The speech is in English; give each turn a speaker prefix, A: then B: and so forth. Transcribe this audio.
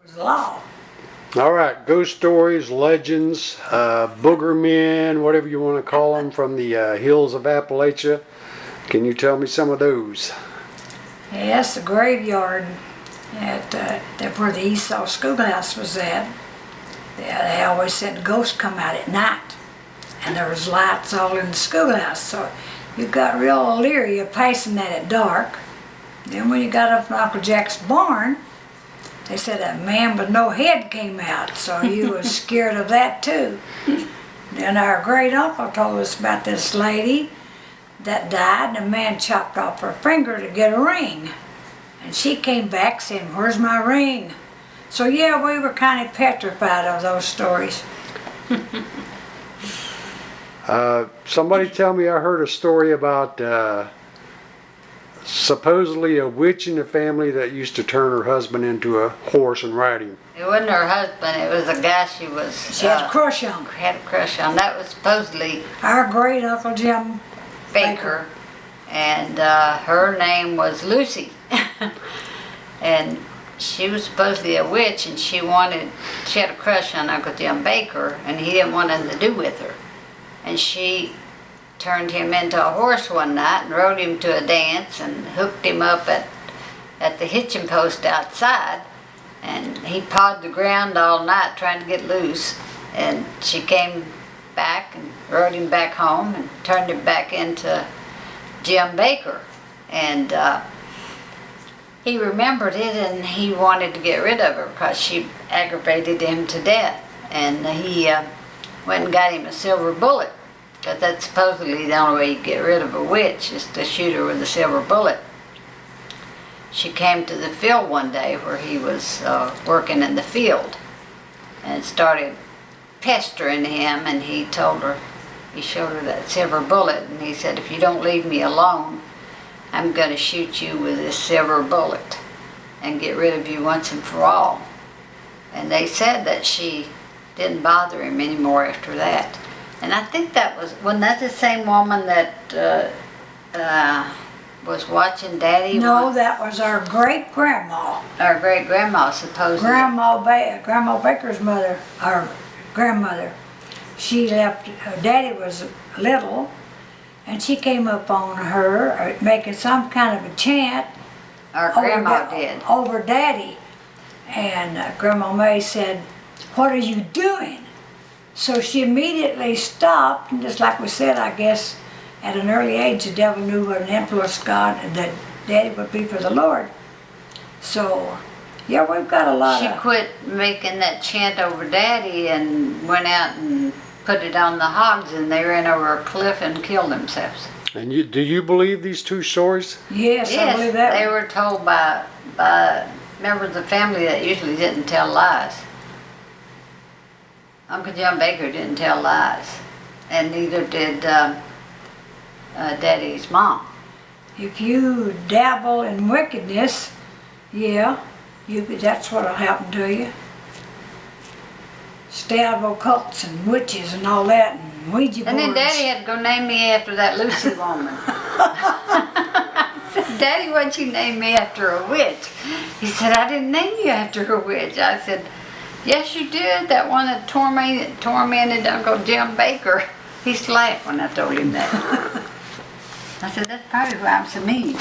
A: was law.
B: All right, ghost stories, legends, booger men, whatever you want to call them, from the hills of Appalachia. Can you tell me some of those?
A: Yes, the graveyard at where the Esau schoolhouse was at. They always said ghosts come out at night, and there was lights all in the schoolhouse. So you got real leery of passing that at dark. Then when you got up in Uncle Jack's barn, they said a man with no head came out, so you was scared of that too. Then our great uncle told us about this lady that died, and a man chopped off her finger to get a ring. And she came back saying, "Where's my ring?" So yeah, we were kind of petrified of those stories.
B: Somebody tell me, I heard a story about supposedly a witch in the family that used to turn her husband into a horse and ride him.
C: It wasn't her husband, it was a guy she
A: had a crush on.
C: Had a crush on. That was supposedly
A: our great Uncle Jim
C: Baker. And her name was Lucy. And she was supposedly a witch, and she had a crush on Uncle Jim Baker, and he didn't want nothing to do with her. And she turned him into a horse one night and rode him to a dance and hooked him up at the hitching post outside, and he pawed the ground all night trying to get loose. And she came back and rode him back home and turned him back into Jim Baker. And he remembered it, and he wanted to get rid of her because she aggravated him to death. And he went and got him a silver bullet, because that's supposedly the only way you get rid of a witch, is to shoot her with a silver bullet. She came to the field one day where he was working in the field, and started pestering him, and he showed her that silver bullet, and he said, "If you don't leave me alone, I'm going to shoot you with this silver bullet and get rid of you once and for all." And they said that she didn't bother him anymore after that. And I think wasn't that the same woman that was watching Daddy?
A: No, that was our great-grandma.
C: Our great-grandma, supposedly.
A: Grandma Baker's mother, our grandmother. She left, Daddy was little, and she came up on her making some kind of a chant.
C: Our grandma did.
A: Over Daddy. And Grandma May said, "What are you doing?" So she immediately stopped, and just like we said, I guess at an early age the devil knew what an influence God and that Daddy would be for the Lord. So yeah, we've got a lot
C: She
A: of...
C: quit making that chant over Daddy and went out and put it on the hogs, and they ran over a cliff and killed themselves.
B: And do you believe these two stories?
A: Yes, I believe that.
C: They were told by members of the family that usually didn't tell lies. Uncle John Baker didn't tell lies, and neither did Daddy's mom.
A: If you dabble in wickedness, yeah, that's what'll happen to you. Stay out of occults and witches and all that, and Ouija boards.
C: And then Daddy had to go name me after that Lucy woman. I said, "Daddy, why'd you name me after a witch?" He said, "I didn't name you after a witch." I said, "Yes, you did. That one that tormented Uncle Jim Baker." He laughed when I told him that. I said, "That's probably why I'm so mean."